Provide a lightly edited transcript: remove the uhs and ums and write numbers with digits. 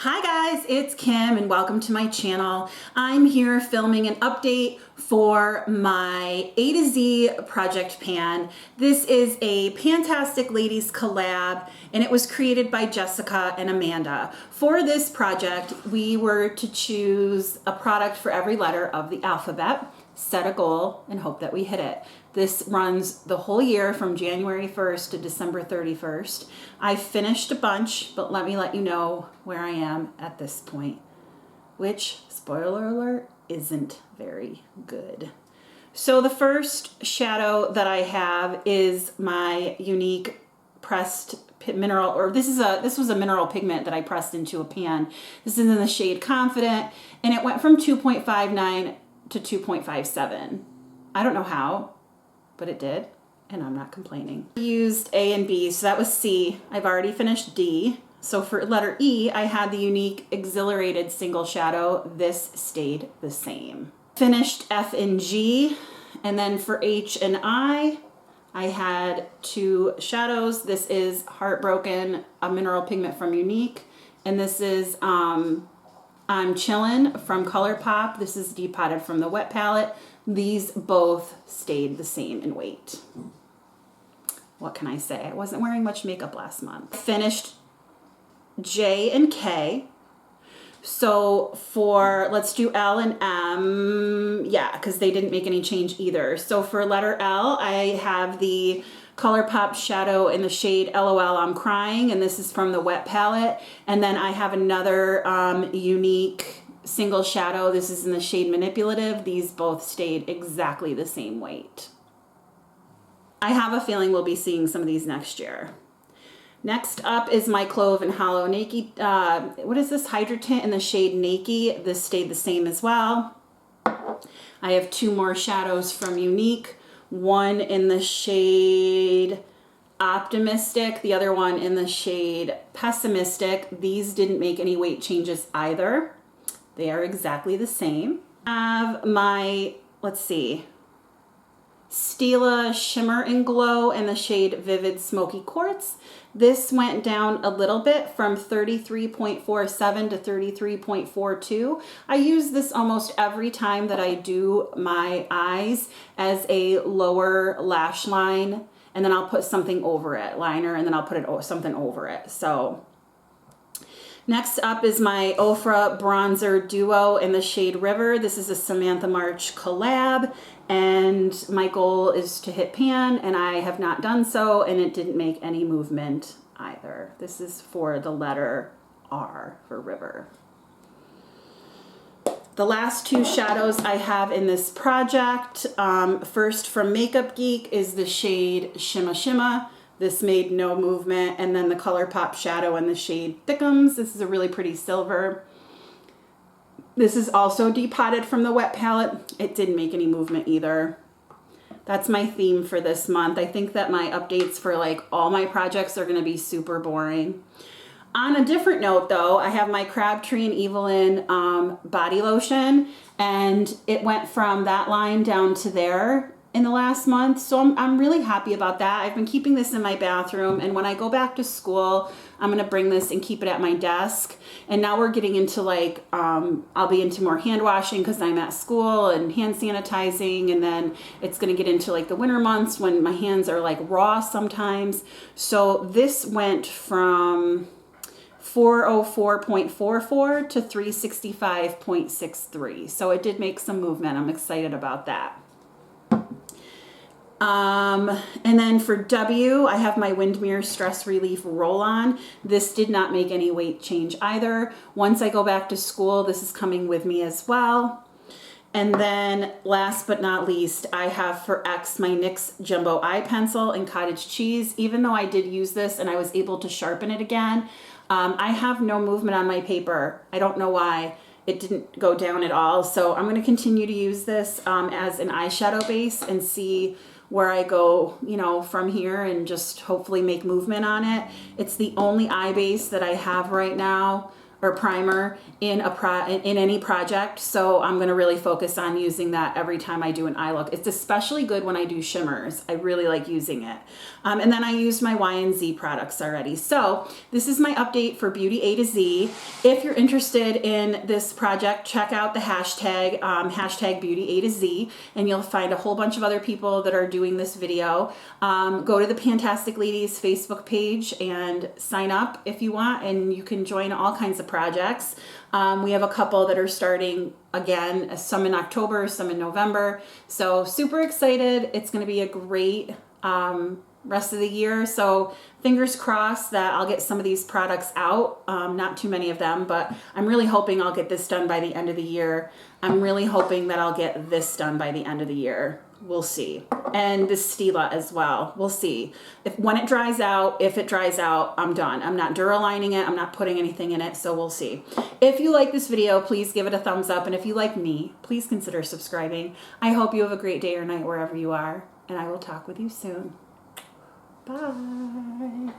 Hi guys, it's Kim and welcome to my channel. I'm here filming an update for my A to Z project pan. This is a PANtastic Ladies collab and it was created by Jessica and Amanda. For this project, we were to choose a product for every letter of the alphabet, set a goal, and hope that we hit it. This runs the whole year from January 1st to December 31st. I finished a bunch, but let you know where I am at this point, which, spoiler alert, isn't very good. So the first shadow that I have is my unique pressed mineral, or this was a mineral pigment that I pressed into a pan. This is in the shade Confident, and it went from 2.59 to 2.57. I don't know how, but it did, and I'm not complaining. I used A and B, so that was C. I've already finished D. So for letter E, I had the unique Exhilarated single shadow. This stayed the same. Finished F and G, and then for H and I had two shadows. This is Heartbroken, a mineral pigment from Unique, and this is I'm Chillin' from ColourPop. This is depotted from the wet palette. These both stayed the same in weight. What can I say? I wasn't wearing much makeup last month. Finished J and K. So for, let's do L and M. Yeah, because they didn't make any change either. So for letter L, I have the ColourPop shadow in the shade LOL I'm Crying, and this is from the wet palette. And then I have another unique single shadow. This is in the shade Manipulative. These both stayed exactly the same weight. I have a feeling we'll be seeing some of these next year. Next up is my Clove and Hollow Naked. What is this? Hydratint in the shade Naked. This stayed the same as well. I have two more shadows from Unique. One in the shade Optimistic, the other one in the shade Pessimistic. These didn't make any weight changes either. They are exactly the same. I have my, let's see, Stila Shimmer and Glow in the shade Vivid Smoky Quartz. This went down a little bit from 33.47 to 33.42. I use this almost every time that I do my eyes as a lower lash line, and then I'll put something over it, liner, and then I'll put something over it. So next up is my Ofra Bronzer Duo in the shade River. This is a Samantha March collab, and my goal is to hit pan, and I have not done so, and it didn't make any movement either. This is for the letter R for River. The last two shadows I have in this project, first from Makeup Geek is the shade Shimma Shimma. This made no movement, and then the ColourPop shadow in the shade Thickums. This is a really pretty silver. This is also depotted from the wet palette. It didn't make any movement either. That's my theme for this month. I think that my updates for like all my projects are gonna be super boring. On a different note though, I have my Crabtree and Evelyn body lotion, and it went from that line down to there in the last month. So I'm really happy about that. I've been keeping this in my bathroom, and when I go back to school, I'm gonna bring this and keep it at my desk. And now we're getting into like, I'll be into more hand washing because I'm at school, and hand sanitizing, and then it's gonna get into like the winter months when my hands are like raw sometimes. So this went from 404.44 to 365.63. So it did make some movement. I'm excited about that. And then for W, I have my Windmere Stress Relief Roll-On. This did not make any weight change either. Once I go back to school, this is coming with me as well. And then last but not least, I have for X my NYX Jumbo Eye Pencil in Cottage Cheese. Even though I did use this and I was able to sharpen it again, I have no movement on my paper. I don't know why. It didn't go down at all. So I'm going to continue to use this as an eyeshadow base and see where I go, you know, from here, and just hopefully make movement on it. It's the only eye base that I have right now, or primer, in any project. So I'm going to really focus on using that every time I do an eye look. It's especially good when I do shimmers. I really like using it. And then I used my Y and Z products already. So this is my update for Beauty A to Z. If you're interested in this project, check out the hashtag, hashtag Beauty A to Z, and you'll find a whole bunch of other people that are doing this video. Go to the PANtastic Ladies Facebook page and sign up if you want, and you can join all kinds of projects. We have a couple that are starting again, some in October, some in November. So super excited. It's going to be a great rest of the year. So fingers crossed that I'll get some of these products out. Not too many of them, but I'm really hoping I'll get this done by the end of the year. I'm really hoping that I'll get this done by the end of the year. We'll see. And the Stila as well. We'll see. When it dries out, if it dries out, I'm done. I'm not duralining it. I'm not putting anything in it. So we'll see. If you like this video, please give it a thumbs up. And if you like me, please consider subscribing. I hope you have a great day or night wherever you are. And I will talk with you soon. Bye.